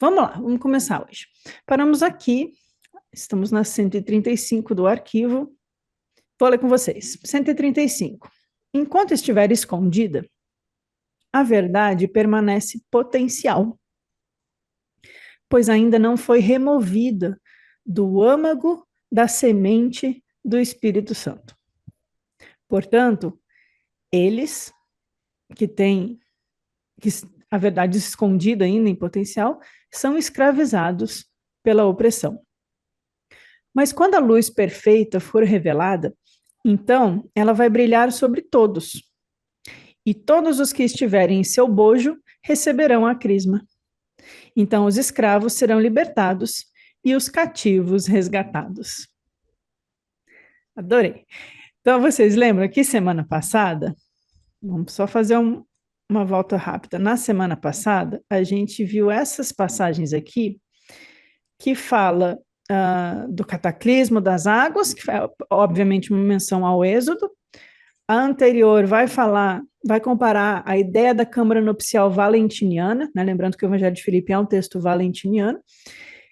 vamos lá, vamos começar hoje. Paramos aqui, estamos na 135 do arquivo. Vou ler com vocês. 135. Enquanto estiver escondida, a verdade permanece potencial, pois ainda não foi removida do âmago da semente do Espírito Santo. Portanto, eles que têm a verdade escondida ainda em potencial, são escravizados pela opressão. Mas quando a luz perfeita for revelada, então ela vai brilhar sobre todos. E todos os que estiverem em seu bojo receberão a crisma. Então os escravos serão libertados e os cativos resgatados. Adorei. Então vocês lembram que semana passada, vamos só fazer uma volta rápida. Na semana passada, a gente viu essas passagens aqui que fala do cataclismo das águas, que é obviamente uma menção ao Êxodo. A anterior vai comparar a ideia da câmara nupcial valentiniana, né? Lembrando que o Evangelho de Filipe é um texto valentiniano,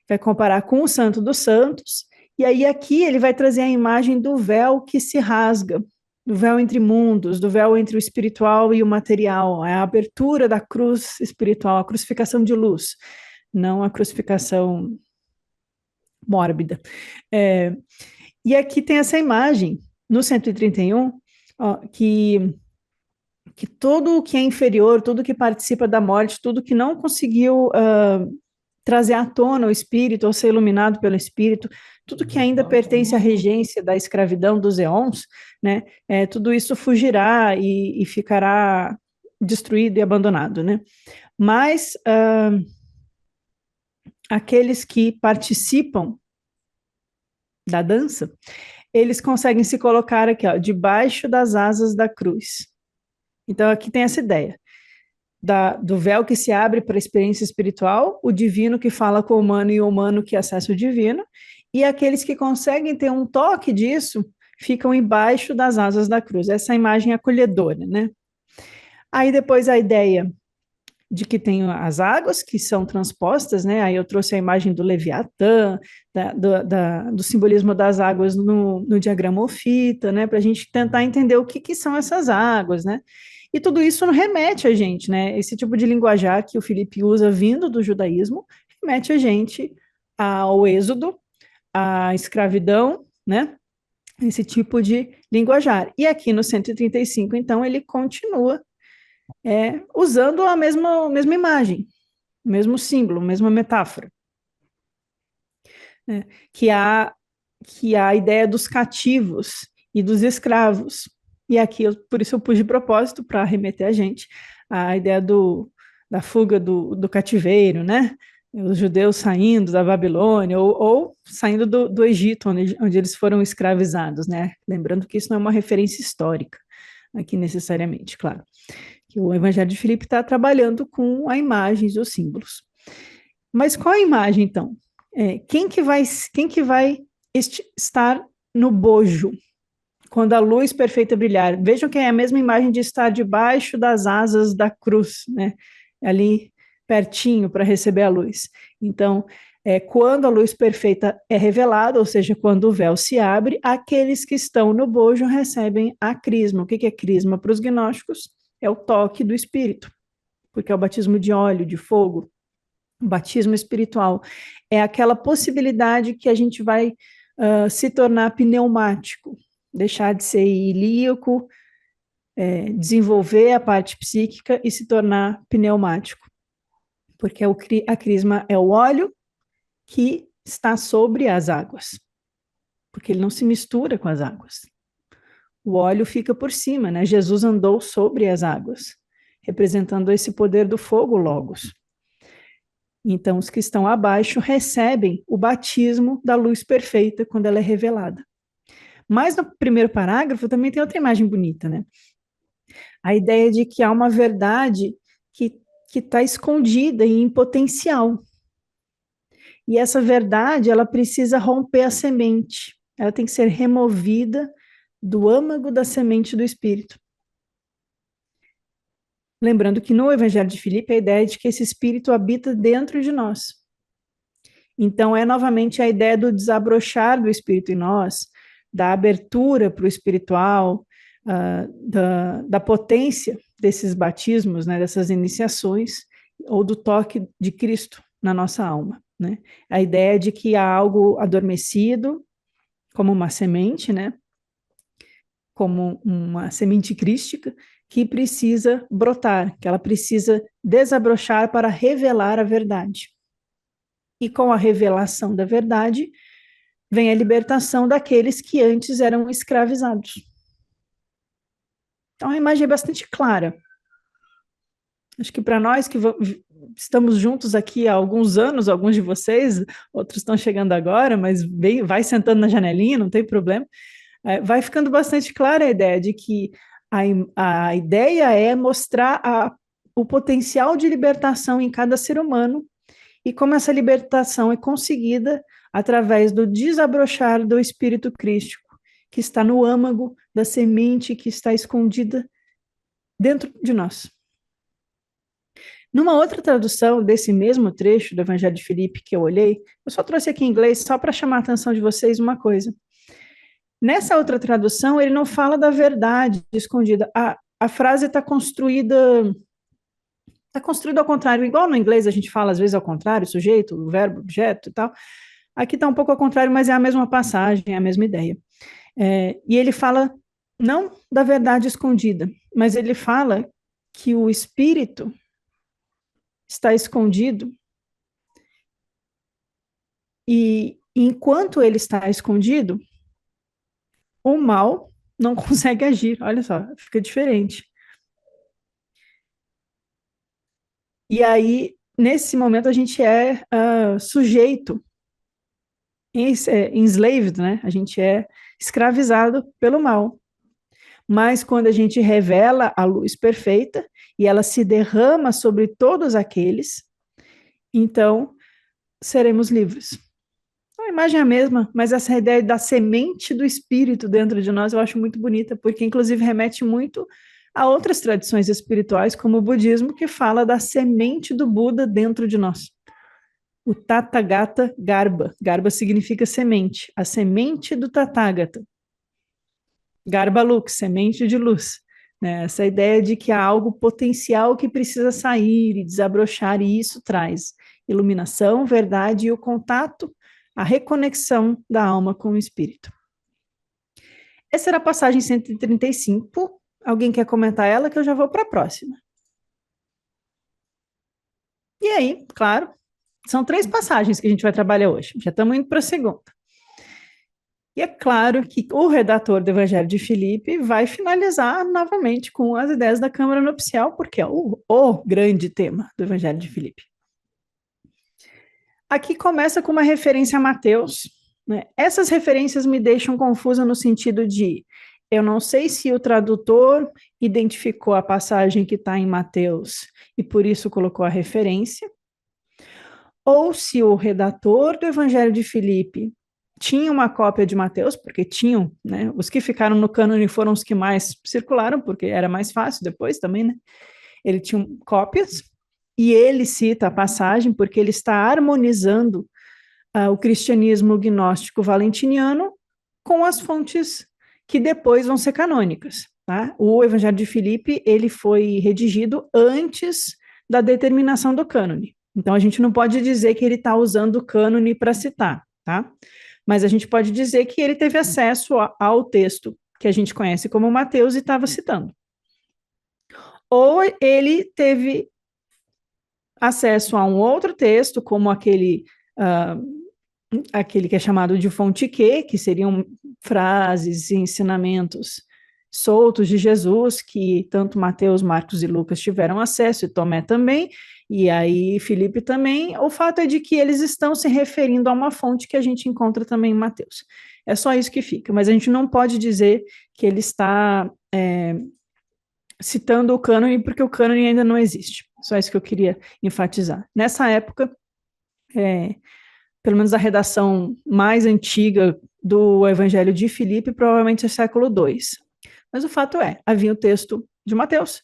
vai comparar com o Santo dos Santos, e aí aqui ele vai trazer a imagem do véu que se rasga, do véu entre mundos, do véu entre o espiritual e o material, é a abertura da cruz espiritual, a crucificação de luz, não a crucificação mórbida. E aqui tem essa imagem, no 131, ó, que tudo o que é inferior, tudo que participa da morte, tudo que não conseguiu trazer à tona o espírito, ou ser iluminado pelo espírito, tudo que ainda pertence à regência da escravidão dos eons, né, tudo isso fugirá e ficará destruído e abandonado, né? Mas aqueles que participam da dança, eles conseguem se colocar aqui, ó, debaixo das asas da cruz. Então aqui tem essa ideia do véu que se abre para a experiência espiritual, o divino que fala com o humano e o humano que acessa o divino, e aqueles que conseguem ter um toque disso ficam embaixo das asas da cruz. Essa imagem acolhedora, né? Aí depois a ideia de que tem as águas que são transpostas, né? Aí eu trouxe a imagem do Leviatã, do simbolismo das águas no diagrama Ofita, né? Para a gente tentar entender o que são essas águas, né? E tudo isso remete a gente, né? Esse tipo de linguajar que o Filipe usa vindo do judaísmo remete a gente ao êxodo, à escravidão, né? Esse tipo de linguajar. E aqui no 135, então, ele continua usando a mesma imagem, o mesmo símbolo, a mesma metáfora. Né? Que há a ideia dos cativos e dos escravos. E aqui, por isso eu pus de propósito para remeter a gente à ideia da fuga do cativeiro, né? Os judeus saindo da Babilônia ou saindo do Egito, onde eles foram escravizados, né? Lembrando que isso não é uma referência histórica, aqui necessariamente, claro. Que o Evangelho de Filipe está trabalhando com a imagem e os símbolos. Mas qual a imagem, então? Quem que vai estar no bojo, quando a luz perfeita brilhar? Vejam que é a mesma imagem de estar debaixo das asas da cruz, né? Ali pertinho para receber a luz. Então, quando a luz perfeita é revelada, ou seja, quando o véu se abre, aqueles que estão no bojo recebem a crisma. O que é crisma para os gnósticos? É o toque do Espírito, porque é o batismo de óleo, de fogo. O batismo espiritual é aquela possibilidade que a gente vai se tornar pneumático, deixar de ser ilíaco, desenvolver a parte psíquica e se tornar pneumático, porque a crisma é o óleo que está sobre as águas, porque ele não se mistura com as águas. O óleo fica por cima, né? Jesus andou sobre as águas, representando esse poder do fogo logos. Então, os que estão abaixo recebem o batismo da luz perfeita quando ela é revelada. Mas no primeiro parágrafo também tem outra imagem bonita, né? A ideia de que há uma verdade que está escondida e em potencial. E essa verdade, ela precisa romper a semente. Ela tem que ser removida do âmago da semente do Espírito. Lembrando que no Evangelho de Filipe, a ideia é de que esse Espírito habita dentro de nós. Então, é novamente a ideia do desabrochar do Espírito em nós, da abertura para o espiritual, da potência desses batismos, né, dessas iniciações, ou do toque de Cristo na nossa alma. Né? A ideia de que há algo adormecido, como uma semente, né? Como uma semente crística, que precisa brotar, que ela precisa desabrochar para revelar a verdade. E com a revelação da verdade, vem a libertação daqueles que antes eram escravizados. Então, a imagem é bastante clara. Acho que para nós que estamos juntos aqui há alguns anos, alguns de vocês, outros estão chegando agora, mas vai sentando na janelinha, não tem problema, vai ficando bastante clara a ideia de que a ideia é mostrar o potencial de libertação em cada ser humano e como essa libertação é conseguida através do desabrochar do Espírito Crístico, que está no âmago da semente que está escondida dentro de nós. Numa outra tradução desse mesmo trecho do Evangelho de Filipe que eu olhei, eu só trouxe aqui em inglês só para chamar a atenção de vocês uma coisa. Nessa outra tradução, ele não fala da verdade escondida. A frase está construída ao contrário, igual no inglês a gente fala às vezes ao contrário, sujeito, verbo, objeto e tal. Aqui está um pouco ao contrário, mas é a mesma passagem, é a mesma ideia. E ele fala não da verdade escondida, mas ele fala que o Espírito está escondido e enquanto ele está escondido, o mal não consegue agir. Olha só, fica diferente. E aí, nesse momento, a gente é sujeito, enslaved, né? A gente é escravizado pelo mal. Mas quando a gente revela a luz perfeita e ela se derrama sobre todos aqueles, então seremos livres. A imagem é a mesma, mas essa ideia da semente do espírito dentro de nós eu acho muito bonita, porque inclusive remete muito a outras tradições espirituais, como o budismo, que fala da semente do Buda dentro de nós. O Tathagata Garba. Garba significa semente. A semente do Tathagata. Garba Lux, semente de luz. Né? Essa ideia de que há algo potencial que precisa sair e desabrochar, e isso traz iluminação, verdade e o contato, a reconexão da alma com o espírito. Essa era a passagem 135. Alguém quer comentar ela, que eu já vou para a próxima. E aí, claro, são 3 passagens que a gente vai trabalhar hoje. Já estamos indo para a segunda. E é claro que o redator do Evangelho de Filipe vai finalizar novamente com as ideias da Câmara Nupcial, porque é o grande tema do Evangelho de Filipe. Aqui começa com uma referência a Mateus. Né? Essas referências me deixam confusa no sentido de eu não sei se o tradutor identificou a passagem que está em Mateus e por isso colocou a referência, ou se o redator do Evangelho de Filipe tinha uma cópia de Mateus, porque tinham, né? Os que ficaram no cânone foram os que mais circularam, porque era mais fácil depois também, né? Ele tinha cópias, e ele cita a passagem porque ele está harmonizando o cristianismo gnóstico valentiniano com as fontes que depois vão ser canônicas. Tá? O Evangelho de Filipe ele foi redigido antes da determinação do cânone. Então a gente não pode dizer que ele está usando o cânone para citar, tá? Mas a gente pode dizer que ele teve acesso ao texto que a gente conhece como Mateus e estava citando. Ou ele teve acesso a um outro texto, como aquele que é chamado de fonte que seriam frases e ensinamentos soltos de Jesus, que tanto Mateus, Marcos e Lucas tiveram acesso, e Tomé também, e aí Filipe também. O fato é de que eles estão se referindo a uma fonte que a gente encontra também em Mateus. É só isso que fica, mas a gente não pode dizer que ele está citando o cânone, porque o cânone ainda não existe. Só isso que eu queria enfatizar. Nessa época, pelo menos a redação mais antiga do Evangelho de Filipe, provavelmente é século II. Mas o fato é, havia o texto de Mateus,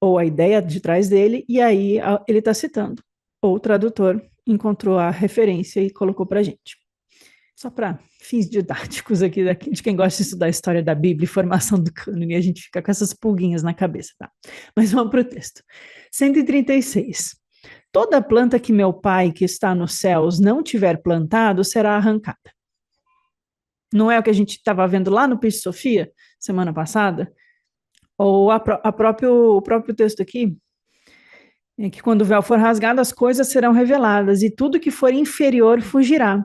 ou a ideia de trás dele, e aí ele está citando, ou o tradutor encontrou a referência e colocou para a gente. Só para fins didáticos aqui, de quem gosta de estudar a história da Bíblia e formação do cânone, a gente fica com essas pulguinhas na cabeça, tá? Mas vamos para o texto. 136. Toda planta que meu Pai, que está nos céus, não tiver plantado, será arrancada. Não é o que a gente estava vendo lá no Peixe Sofia, semana passada? Ou o próprio texto aqui? É que quando o véu for rasgado, as coisas serão reveladas, e tudo que for inferior fugirá,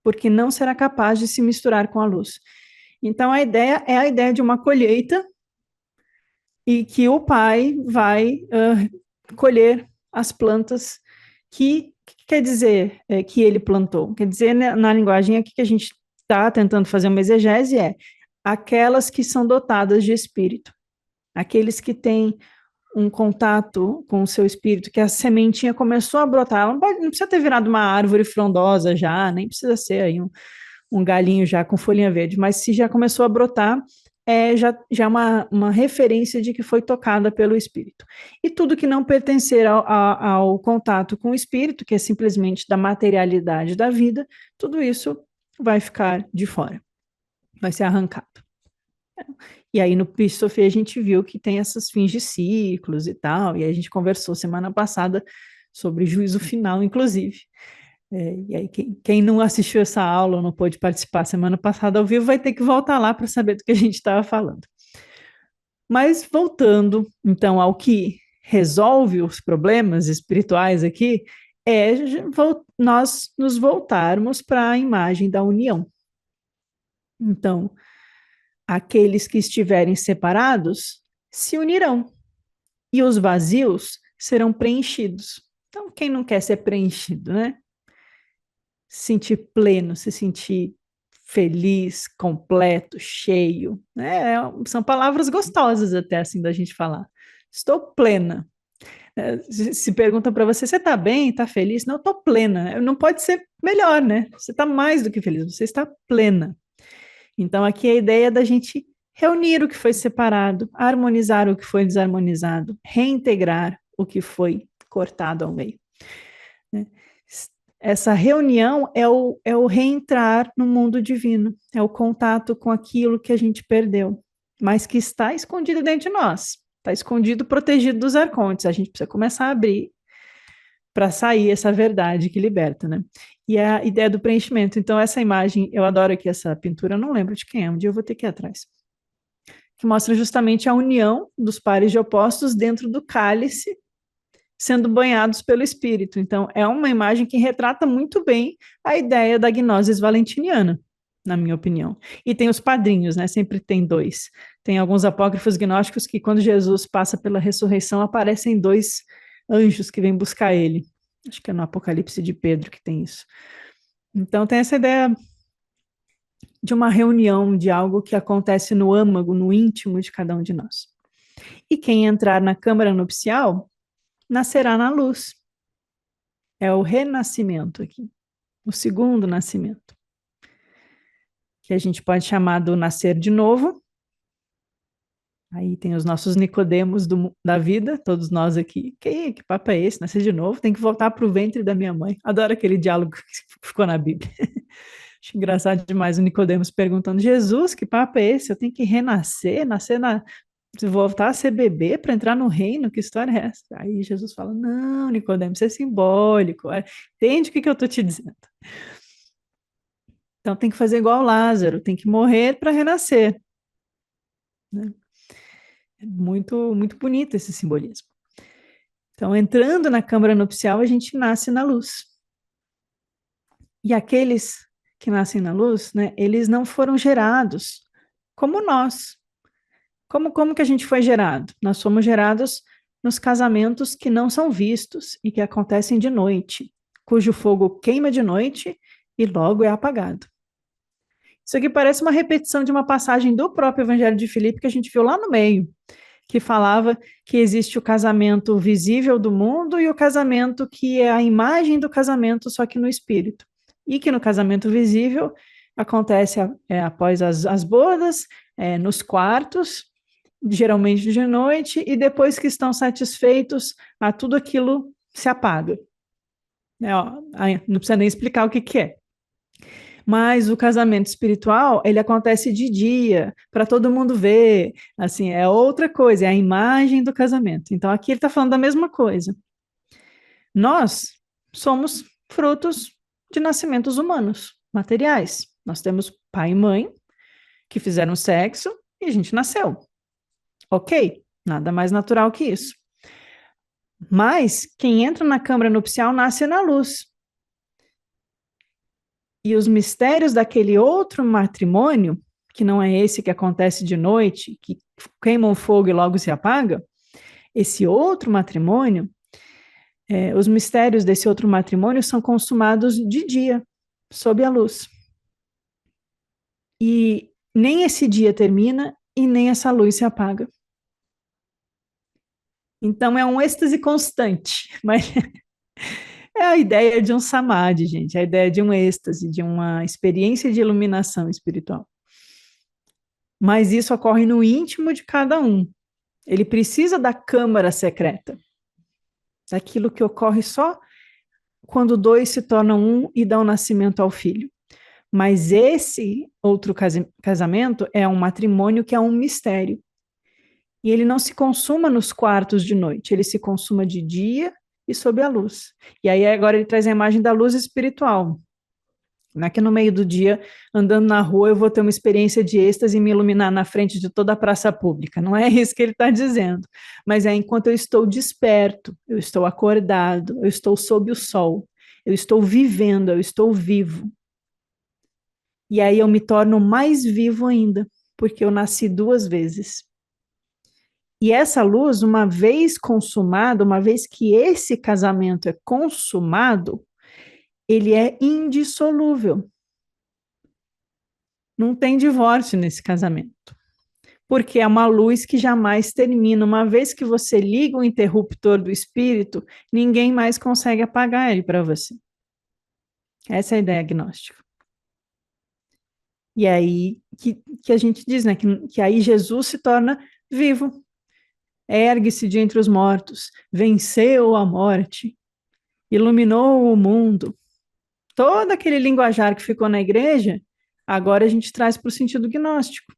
porque não será capaz de se misturar com a luz. Então, a ideia é a ideia de uma colheita, e que o pai vai colher as plantas que quer dizer que ele plantou. Quer dizer, né, na linguagem aqui que a gente está tentando fazer uma exegese, aquelas que são dotadas de espírito, aqueles que têm um contato com o seu espírito, que a sementinha começou a brotar, ela não precisa ter virado uma árvore frondosa já, nem precisa ser aí um galinho já com folhinha verde, mas se já começou a brotar, já é uma referência de que foi tocada pelo espírito. E tudo que não pertencer ao contato com o espírito, que é simplesmente da materialidade da vida, tudo isso vai ficar de fora, vai ser arrancado. E aí no Peixe Sofia a gente viu que tem esses fins de ciclos e tal, e aí a gente conversou semana passada sobre juízo final, inclusive. E aí quem não assistiu essa aula ou não pôde participar semana passada ao vivo vai ter que voltar lá para saber do que a gente estava falando. Mas voltando, então, ao que resolve os problemas espirituais aqui, nós nos voltarmos para a imagem da união. Então, aqueles que estiverem separados se unirão, e os vazios serão preenchidos. Então, quem não quer ser preenchido, né? Se sentir pleno, se sentir feliz, completo, cheio, né? São palavras gostosas até assim da gente falar. Estou plena. Se perguntam para você, você está bem, está feliz? Não, estou plena. Não pode ser melhor, né? Você está mais do que feliz, você está plena. Então, aqui a ideia da gente reunir o que foi separado, harmonizar o que foi desarmonizado, reintegrar o que foi cortado ao meio. Né? Essa reunião é o reentrar no mundo divino, é o contato com aquilo que a gente perdeu, mas que está escondido dentro de nós, está escondido, protegido dos arcontes. A gente precisa começar a abrir para sair essa verdade que liberta, né? E a ideia do preenchimento. Então, essa imagem, eu adoro aqui essa pintura, eu não lembro de quem é, um dia eu vou ter que ir atrás. Que mostra justamente a união dos pares de opostos dentro do cálice, sendo banhados pelo Espírito. Então, é uma imagem que retrata muito bem a ideia da gnosis valentiniana, na minha opinião. E tem os padrinhos, né? Sempre tem dois. Tem alguns apócrifos gnósticos que, quando Jesus passa pela ressurreição, aparecem dois anjos que vêm buscar ele. Acho que é no Apocalipse de Pedro que tem isso. Então, tem essa ideia de uma reunião, de algo que acontece no âmago, no íntimo de cada um de nós. E quem entrar na câmara nupcial nascerá na luz. É o renascimento aqui, o segundo nascimento, que a gente pode chamar do nascer de novo. Aí tem os nossos Nicodemos da vida, todos nós aqui. Que papo é esse? Nascer de novo? Tem que voltar para o ventre da minha mãe. Adoro aquele diálogo que ficou na Bíblia. Acho engraçado demais o Nicodemos perguntando: Jesus, que papo é esse? Eu tenho que renascer, voltar a ser bebê para entrar no reino? Que história é essa? Aí Jesus fala: não, Nicodemos, isso é simbólico. Entende o que eu estou te dizendo? Então tem que fazer igual Lázaro, tem que morrer para renascer. Né? É muito, muito bonito esse simbolismo. Então, entrando na câmara nupcial, a gente nasce na luz. E aqueles que nascem na luz, né, eles não foram gerados como nós. Como que a gente foi gerado? Nós fomos gerados nos casamentos que não são vistos e que acontecem de noite, cujo fogo queima de noite e logo é apagado. Isso aqui parece uma repetição de uma passagem do próprio Evangelho de Filipe que a gente viu lá no meio, que falava que existe o casamento visível do mundo e o casamento que é a imagem do casamento, só que no espírito. E que no casamento visível acontece após as bodas, nos quartos, geralmente de noite, e depois que estão satisfeitos, tudo aquilo se apaga. Ó, aí não precisa nem explicar o que que é. Mas o casamento espiritual, ele acontece de dia, para todo mundo ver. Assim, é outra coisa, é a imagem do casamento. Então, aqui ele está falando da mesma coisa. Nós somos frutos de nascimentos humanos, materiais. Nós temos pai e mãe que fizeram sexo e a gente nasceu. Ok, nada mais natural que isso. Mas quem entra na câmara nupcial nasce na luz. E os mistérios daquele outro matrimônio, que não é esse que acontece de noite, que queima o fogo e logo se apaga, esse outro matrimônio, os mistérios desse outro matrimônio são consumados de dia, sob a luz. E nem esse dia termina e nem essa luz se apaga. Então é um êxtase constante, mas é a ideia de um samadhi, gente, a ideia de um êxtase, de uma experiência de iluminação espiritual. Mas isso ocorre no íntimo de cada um. Ele precisa da câmara secreta, daquilo que ocorre só quando dois se tornam um e dão nascimento ao filho. Mas esse outro casamento é um matrimônio que é um mistério. E ele não se consuma nos quartos de noite, ele se consuma de dia e sob a luz. E aí agora ele traz a imagem da luz espiritual. Não é que no meio do dia, andando na rua, eu vou ter uma experiência de êxtase e me iluminar na frente de toda a praça pública. Não é isso que ele está dizendo. Mas é enquanto eu estou desperto, eu estou acordado, eu estou sob o sol, eu estou vivendo, eu estou vivo. E aí eu me torno mais vivo ainda, porque eu nasci duas vezes. E essa luz, uma vez consumada, uma vez que esse casamento é consumado, ele é indissolúvel. Não tem divórcio nesse casamento, porque é uma luz que jamais termina. Uma vez que você liga o interruptor do espírito, ninguém mais consegue apagar ele para você. Essa é a ideia agnóstica. E aí que a gente diz, né, que aí Jesus se torna vivo, ergue-se de entre os mortos, venceu a morte, iluminou o mundo. Todo aquele linguajar que ficou na igreja, agora a gente traz para o sentido gnóstico.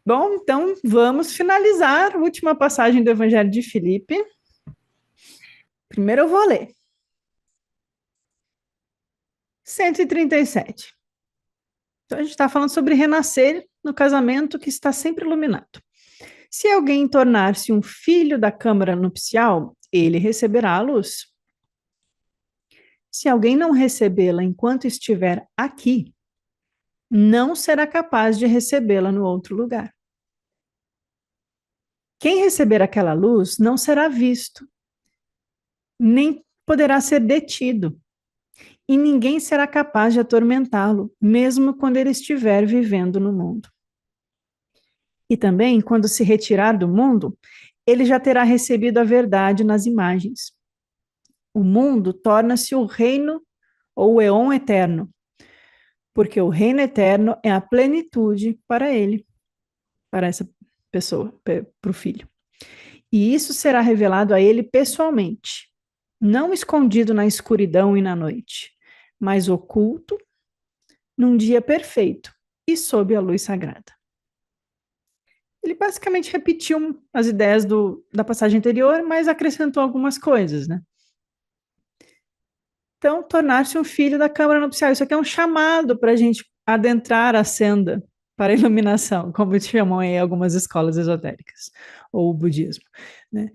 Bom, então vamos finalizar a última passagem do Evangelho de Filipe. Primeiro eu vou ler. 137. Então a gente está falando sobre renascer no casamento que está sempre iluminado. Se alguém tornar-se um filho da câmara nupcial, ele receberá a luz. Se alguém não recebê-la enquanto estiver aqui, não será capaz de recebê-la no outro lugar. Quem receber aquela luz não será visto, nem poderá ser detido, e ninguém será capaz de atormentá-lo, mesmo quando ele estiver vivendo no mundo. E também, quando se retirar do mundo, ele já terá recebido a verdade nas imagens. O mundo torna-se o reino ou o éon eterno, porque o reino eterno é a plenitude para ele, para essa pessoa, para o filho. E isso será revelado a ele pessoalmente, não escondido na escuridão e na noite, mas oculto num dia perfeito e sob a luz sagrada. Ele basicamente repetiu as ideias da passagem anterior, mas acrescentou algumas coisas, né? Então, tornar-se um filho da Câmara Nupcial. Isso aqui é um chamado para a gente adentrar a senda para a iluminação, como chamam aí algumas escolas esotéricas, ou o budismo, né?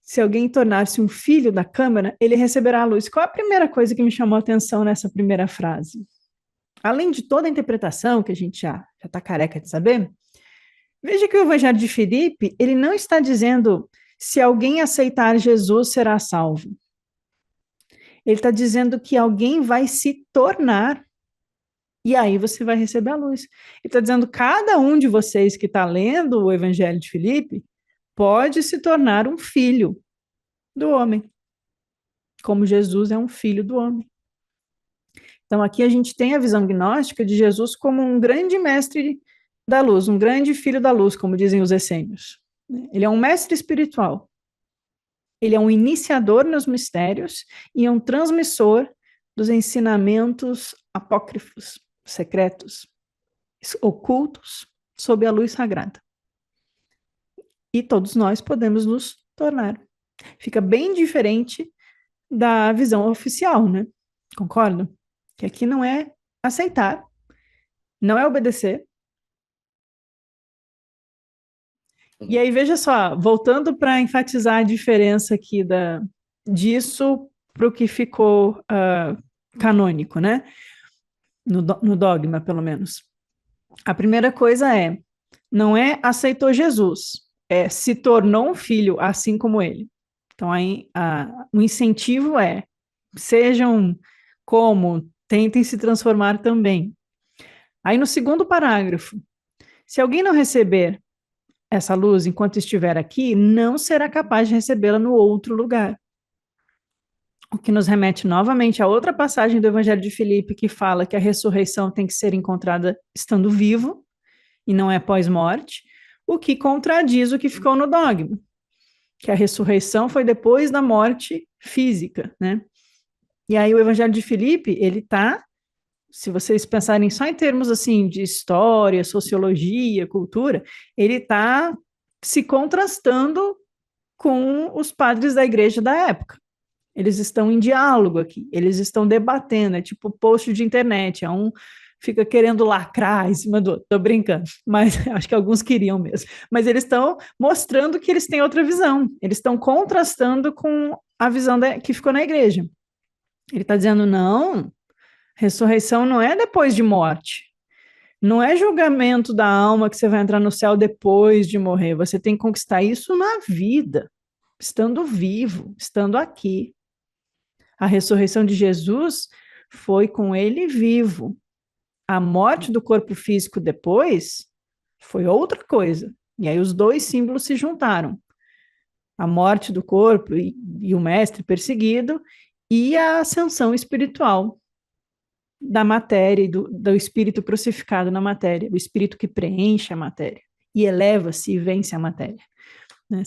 Se alguém tornar-se um filho da Câmara, ele receberá a luz. Qual a primeira coisa que me chamou a atenção nessa primeira frase? Além de toda a interpretação que a gente já está careca de saber, veja que o Evangelho de Filipe, ele não está dizendo se alguém aceitar Jesus será salvo. Ele está dizendo que alguém vai se tornar e aí você vai receber a luz. Ele está dizendo cada um de vocês que está lendo o Evangelho de Filipe pode se tornar um filho do homem, como Jesus é um filho do homem. Então aqui a gente tem a visão gnóstica de Jesus como um grande mestre da luz, um grande filho da luz, como dizem os essênios. Ele é um mestre espiritual. Ele é um iniciador nos mistérios e é um transmissor dos ensinamentos apócrifos, secretos, ocultos, sob a luz sagrada. E todos nós podemos nos tornar. Fica bem diferente da visão oficial, né? Concordo? Que aqui não é aceitar, não é obedecer. E aí, veja só, voltando para enfatizar a diferença aqui disso para o que ficou canônico, né? No dogma, pelo menos. A primeira coisa não é aceitou Jesus, é se tornou um filho assim como ele. Então, aí, o incentivo sejam como, tentem se transformar também. Aí, no segundo parágrafo, se alguém não receber essa luz enquanto estiver aqui, não será capaz de recebê-la no outro lugar. O que nos remete novamente a outra passagem do Evangelho de Filipe, que fala que a ressurreição tem que ser encontrada estando vivo, e não é pós-morte, o que contradiz o que ficou no dogma, que a ressurreição foi depois da morte física, né? E aí o Evangelho de Filipe, ele está, se vocês pensarem só em termos assim de história, sociologia, cultura, ele está se contrastando com os padres da igreja da época. Eles estão em diálogo aqui, eles estão debatendo, é tipo post de internet, um fica querendo lacrar em cima do outro, tô brincando, mas acho que alguns queriam mesmo. Mas eles estão mostrando que eles têm outra visão, eles estão contrastando com a visão que ficou na igreja. Ele está dizendo, não, ressurreição não é depois de morte, não é julgamento da alma que você vai entrar no céu depois de morrer, você tem que conquistar isso na vida, estando vivo, estando aqui. A ressurreição de Jesus foi com ele vivo. A morte do corpo físico depois foi outra coisa. E aí os dois símbolos se juntaram. A morte do corpo e o mestre perseguido e a ascensão espiritual da matéria, do espírito crucificado na matéria, o espírito que preenche a matéria e eleva-se e vence a matéria. Né?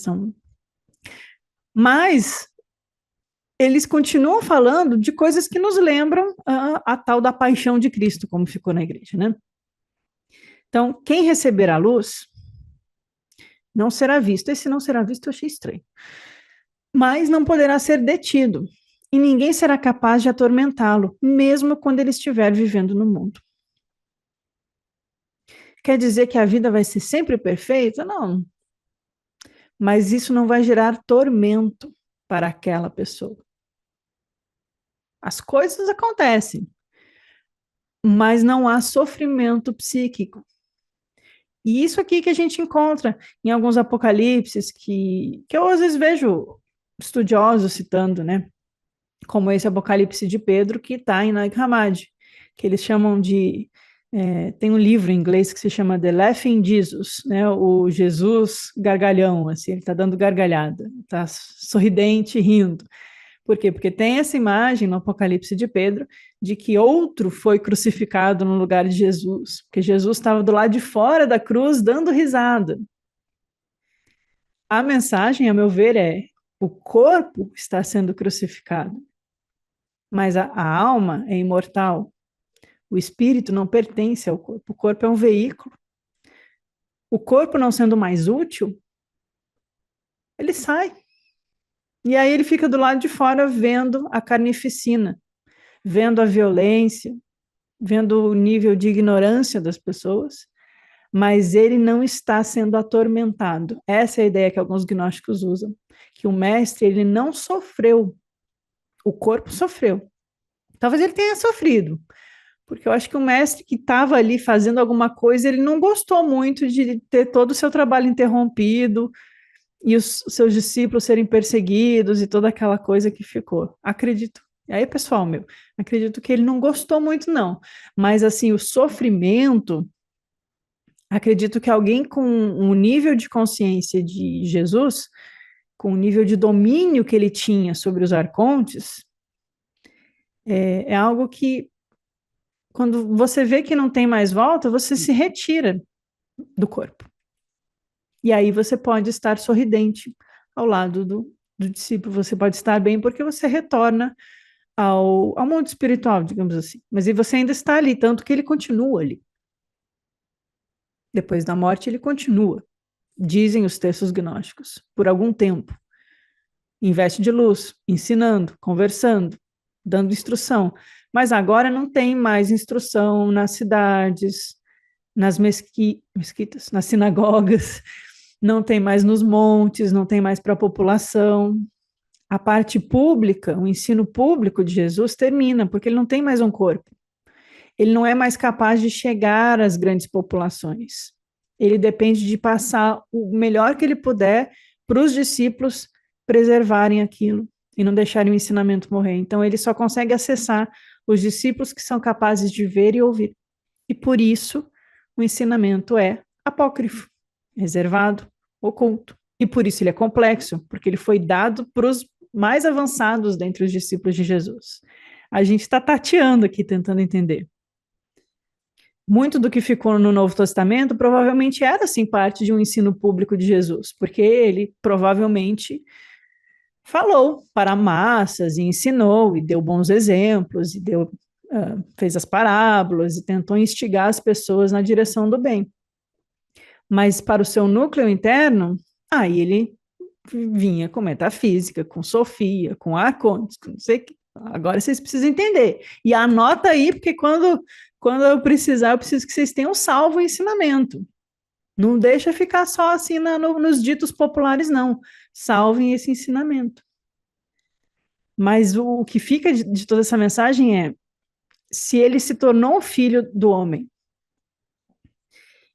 Mas eles continuam falando de coisas que nos lembram a tal da paixão de Cristo, como ficou na igreja, né? Então, quem receber a luz não será visto. Esse não será visto eu achei estranho. Mas não poderá ser detido. E ninguém será capaz de atormentá-lo, mesmo quando ele estiver vivendo no mundo. Quer dizer que a vida vai ser sempre perfeita? Não. Mas isso não vai gerar tormento para aquela pessoa. As coisas acontecem, mas não há sofrimento psíquico. E isso aqui que a gente encontra em alguns apocalipses que eu às vezes vejo estudiosos citando, né? Como esse Apocalipse de Pedro que está em Nag Hammadi, que eles chamam de... tem um livro em inglês que se chama The Laughing Jesus, né? O Jesus gargalhão, assim, ele está dando gargalhada, está sorridente, rindo. Por quê? Porque tem essa imagem no Apocalipse de Pedro de que outro foi crucificado no lugar de Jesus, porque Jesus estava do lado de fora da cruz dando risada. A mensagem, a meu ver, o corpo está sendo crucificado, mas a alma é imortal. O espírito não pertence ao corpo, o corpo é um veículo. O corpo não sendo mais útil, ele sai. E aí ele fica do lado de fora vendo a carnificina, vendo a violência, vendo o nível de ignorância das pessoas, mas ele não está sendo atormentado. Essa é a ideia que alguns gnósticos usam, que o mestre ele não sofreu, o corpo sofreu. Talvez ele tenha sofrido, porque eu acho que o mestre que estava ali fazendo alguma coisa, ele não gostou muito de ter todo o seu trabalho interrompido e os seus discípulos serem perseguidos e toda aquela coisa que ficou. Acredito. E aí, pessoal, acredito que ele não gostou muito, não. Mas, assim, o sofrimento, acredito que alguém com um nível de consciência de Jesus, com o nível de domínio que ele tinha sobre os arcontes, é algo que, quando você vê que não tem mais volta, você se retira do corpo. E aí você pode estar sorridente ao lado do discípulo. Você pode estar bem porque você retorna ao mundo espiritual, digamos assim. Mas você ainda está ali, tanto que ele continua ali. Depois da morte, ele continua. Dizem os textos gnósticos, por algum tempo. Investe de luz, ensinando, conversando, dando instrução. Mas agora não tem mais instrução nas cidades, nas mesquitas, nas sinagogas, não tem mais nos montes, não tem mais para a população. A parte pública, o ensino público de Jesus termina, porque ele não tem mais um corpo. Ele não é mais capaz de chegar às grandes populações. Ele depende de passar o melhor que ele puder para os discípulos preservarem aquilo e não deixarem o ensinamento morrer. Então, ele só consegue acessar os discípulos que são capazes de ver e ouvir. E por isso, o ensinamento é apócrifo, reservado, oculto. E por isso ele é complexo, porque ele foi dado para os mais avançados dentre os discípulos de Jesus. A gente está tateando aqui, tentando entender. Muito do que ficou no Novo Testamento provavelmente era, sim, parte de um ensino público de Jesus, porque ele provavelmente falou para massas e ensinou, e deu bons exemplos, e fez as parábolas, e tentou instigar as pessoas na direção do bem. Mas para o seu núcleo interno, aí ele vinha com metafísica, com Sofia, com arcontes, com não sei o que. Agora vocês precisam entender. E anota aí, porque quando eu precisar, eu preciso que vocês tenham salvo o ensinamento. Não deixa ficar só assim nos ditos populares, não. Salvem esse ensinamento. Mas o que fica de toda essa mensagem é: se ele se tornou filho do homem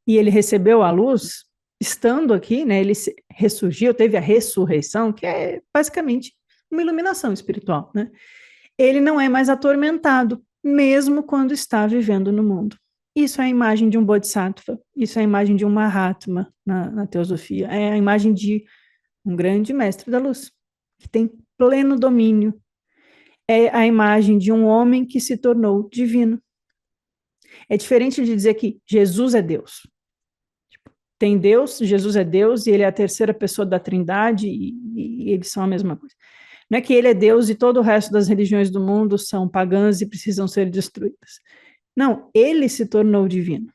e ele recebeu a luz, estando aqui, né, ele ressurgiu, teve a ressurreição, que é basicamente uma iluminação espiritual, né? Ele não é mais atormentado, mesmo quando está vivendo no mundo. Isso é a imagem de um Bodhisattva, isso é a imagem de um Mahatma na teosofia, é a imagem de um grande mestre da luz, que tem pleno domínio. É a imagem de um homem que se tornou divino. É diferente de dizer que Jesus é Deus. Tem Deus, Jesus é Deus, e ele é a terceira pessoa da Trindade, e eles são a mesma coisa. Não é que ele é Deus e todo o resto das religiões do mundo são pagãs e precisam ser destruídas. Não, ele se tornou divino.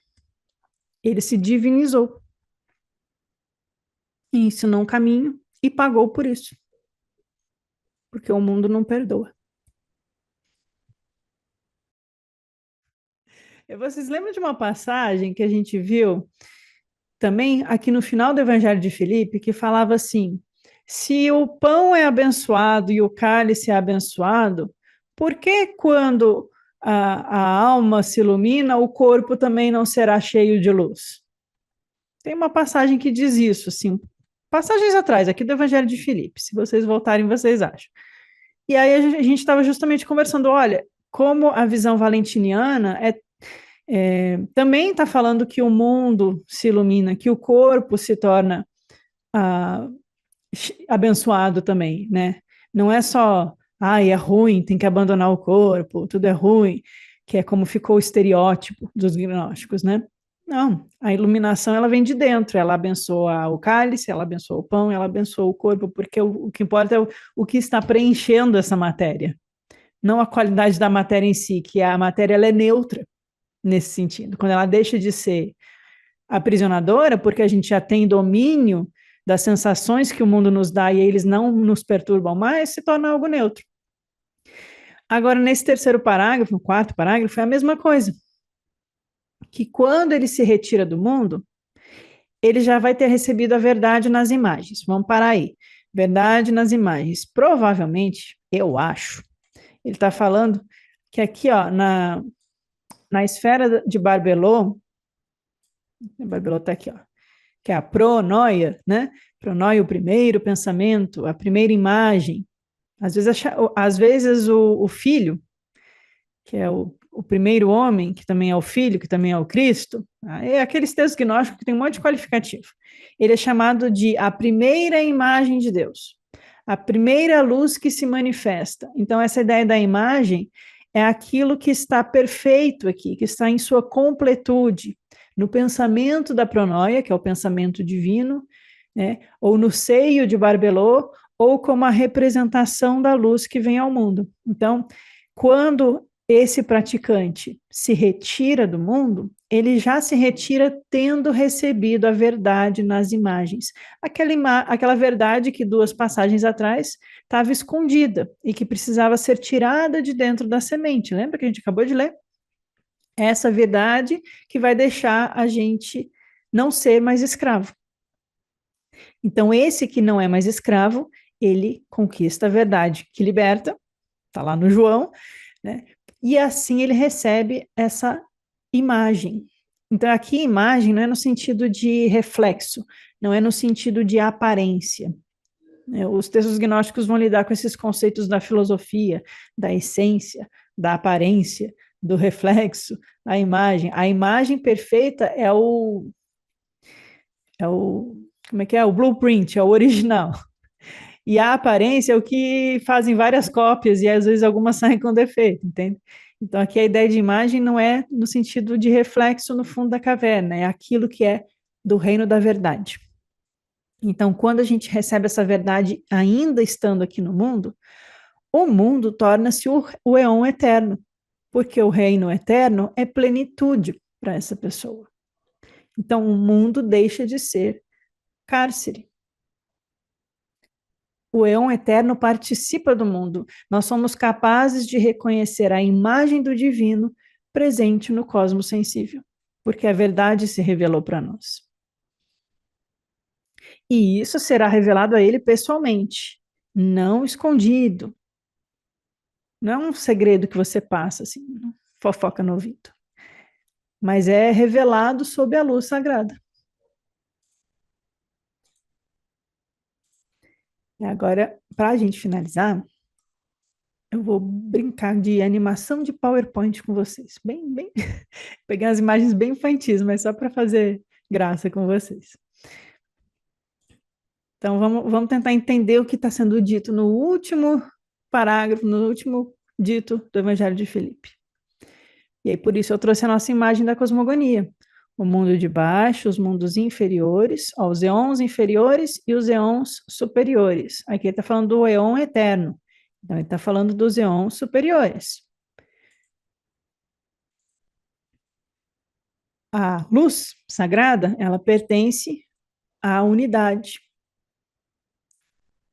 Ele se divinizou. E ensinou um caminho e pagou por isso. Porque o mundo não perdoa. Vocês lembram de uma passagem que a gente viu também aqui no final do Evangelho de Filipe, que falava assim: se o pão é abençoado e o cálice é abençoado, por que quando a alma se ilumina, o corpo também não será cheio de luz? Tem uma passagem que diz isso, assim, passagens atrás, aqui do Evangelho de Filipe, se vocês voltarem, vocês acham. E aí a gente estava justamente conversando, olha, como a visão valentiniana também está falando que o mundo se ilumina, que o corpo se torna abençoado também, né? Não é só, é ruim, tem que abandonar o corpo, tudo é ruim, que é como ficou o estereótipo dos gnósticos, né? Não, a iluminação ela vem de dentro, ela abençoa o cálice, ela abençoa o pão, ela abençoa o corpo, porque o que importa é o que está preenchendo essa matéria, não a qualidade da matéria em si, que a matéria ela é neutra nesse sentido. Quando ela deixa de ser aprisionadora, porque a gente já tem domínio das sensações que o mundo nos dá e eles não nos perturbam mais, se torna algo neutro. Agora, nesse terceiro parágrafo, no quarto parágrafo, é a mesma coisa. Que quando ele se retira do mundo, ele já vai ter recebido a verdade nas imagens. Vamos parar aí. Verdade nas imagens. Provavelmente, eu acho, ele está falando que aqui, ó, na esfera de Barbelô está aqui, ó, que é a pronoia, né? Pronoia, o primeiro pensamento, a primeira imagem. Às vezes o filho, que é o primeiro homem, que também é o filho, que também é o Cristo, é aqueles textos gnósticos que tem um monte de qualificativo. Ele é chamado de a primeira imagem de Deus, a primeira luz que se manifesta. Então, essa ideia da imagem é aquilo que está perfeito aqui, que está em sua completude, no pensamento da pronoia, que é o pensamento divino, né? Ou no seio de Barbelô, ou como a representação da luz que vem ao mundo. Então, quando esse praticante se retira do mundo, ele já se retira tendo recebido a verdade nas imagens. Aquela verdade que 2 passagens atrás estava escondida e que precisava ser tirada de dentro da semente. Lembra que a gente acabou de ler? Essa verdade que vai deixar a gente não ser mais escravo. Então, esse que não é mais escravo, ele conquista a verdade que liberta, está lá no João, né? E assim ele recebe essa imagem. Então, aqui imagem não é no sentido de reflexo, não é no sentido de aparência. Os textos gnósticos vão lidar com esses conceitos da filosofia, da essência, da aparência, do reflexo, a imagem. A imagem perfeita é o como é que é? O blueprint, é o original. E a aparência é o que fazem várias cópias e às vezes algumas saem com defeito, entende? Então aqui a ideia de imagem não é no sentido de reflexo no fundo da caverna, é aquilo que é do reino da verdade. Então, quando a gente recebe essa verdade ainda estando aqui no mundo, o mundo torna-se o éon eterno, porque o reino eterno é plenitude para essa pessoa. Então, o mundo deixa de ser cárcere. O éon eterno participa do mundo. Nós somos capazes de reconhecer a imagem do divino presente no cosmos sensível, porque a verdade se revelou para nós. E isso será revelado a ele pessoalmente, não escondido. Não é um segredo que você passa assim, fofoca no ouvido. Mas é revelado sob a luz sagrada. E agora, para a gente finalizar, eu vou brincar de animação de PowerPoint com vocês. Bem, pegar as imagens bem infantis, mas só para fazer graça com vocês. Então, vamos tentar entender o que está sendo dito no último parágrafo, no último dito do Evangelho de Filipe. E aí, por isso, eu trouxe a nossa imagem da cosmogonia. O mundo de baixo, os mundos inferiores, os eons inferiores e os eons superiores. Aqui ele está falando do eon eterno. Então, ele está falando dos eons superiores. A luz sagrada, ela pertence à unidade.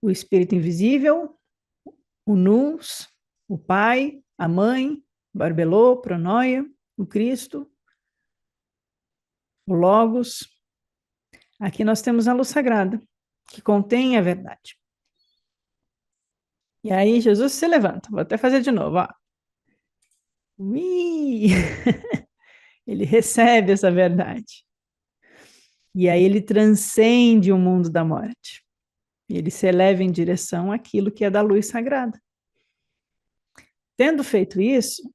O espírito invisível, o Nous, o Pai, a Mãe, o Barbelô, Pronoia, o Cristo, o Logos. Aqui nós temos a luz sagrada, que contém a verdade. E aí Jesus se levanta. Vou até fazer de novo. Ó. Ui! Ele recebe essa verdade. E aí ele transcende o mundo da morte. E ele se eleva em direção àquilo que é da luz sagrada. Tendo feito isso,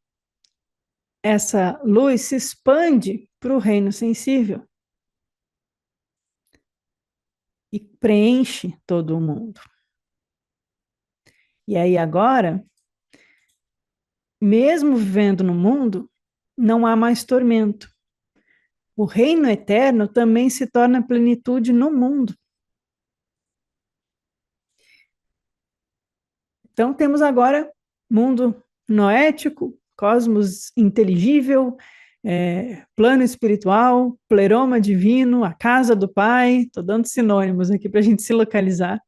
essa luz se expande para o reino sensível e preenche todo o mundo. E aí agora, mesmo vivendo no mundo, não há mais tormento. O reino eterno também se torna plenitude no mundo. Então temos agora mundo noético, cosmos inteligível, plano espiritual, pleroma divino, a casa do Pai, estou dando sinônimos aqui para a gente se localizar,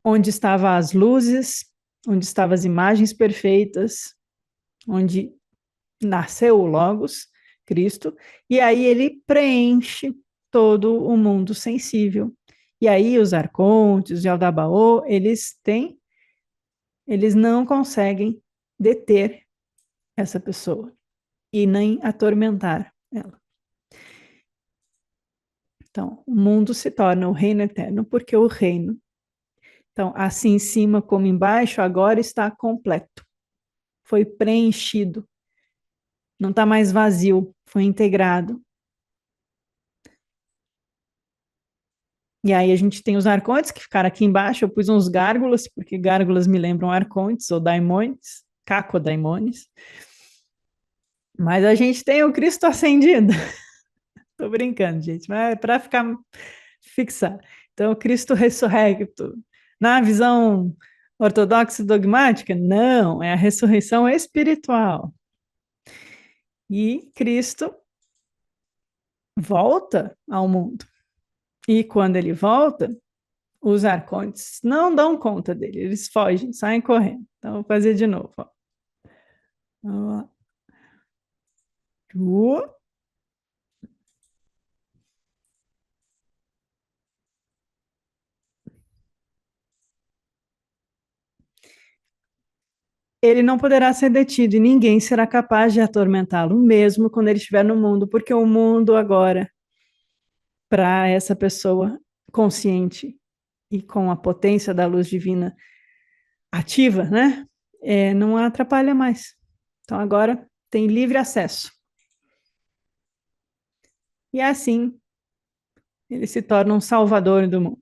onde estavam as luzes, onde estavam as imagens perfeitas, onde nasceu o Logos, Cristo, e aí ele preenche todo o mundo sensível. E aí os arcontes, os Yaldabaoth, eles não conseguem deter essa pessoa e nem atormentar ela. Então, o mundo se torna o reino eterno, porque o reino, então, assim em cima como embaixo, agora está completo. Foi preenchido. Não está mais vazio, foi integrado. E aí a gente tem os arcontes que ficaram aqui embaixo, eu pus uns gárgulas, porque gárgulas me lembram arcontes ou daimones, cacodaimones. Mas a gente tem o Cristo ascendido. Tô brincando, gente, mas é para ficar fixar. Então, o Cristo ressurrecto, Na visão ortodoxa e dogmática, não, é a ressurreição espiritual. E Cristo volta ao mundo. E quando ele volta, os arcontes não dão conta dele, eles fogem, saem correndo. Então, vou fazer de novo. Ó. Vamos lá. Ele não poderá ser detido e ninguém será capaz de atormentá-lo, mesmo quando ele estiver no mundo, porque o mundo agora, para essa pessoa consciente e com a potência da luz divina ativa, né? Não a atrapalha mais. Então agora tem livre acesso. E assim ele se torna um salvador do mundo.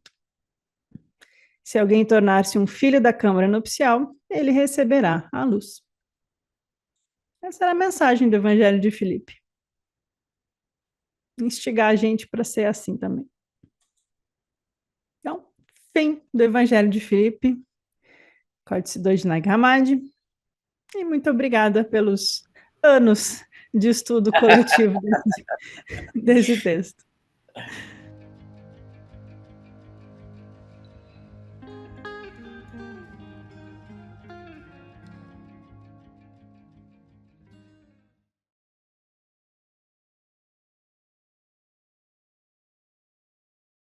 Se alguém tornar-se um filho da Câmara Nupcial, ele receberá a luz. Essa era a mensagem do Evangelho de Filipe. Instigar a gente para ser assim também. Então, fim do Evangelho de Filipe, Códice 2 de Nag Hammadi, e muito obrigada pelos anos de estudo coletivo desse texto.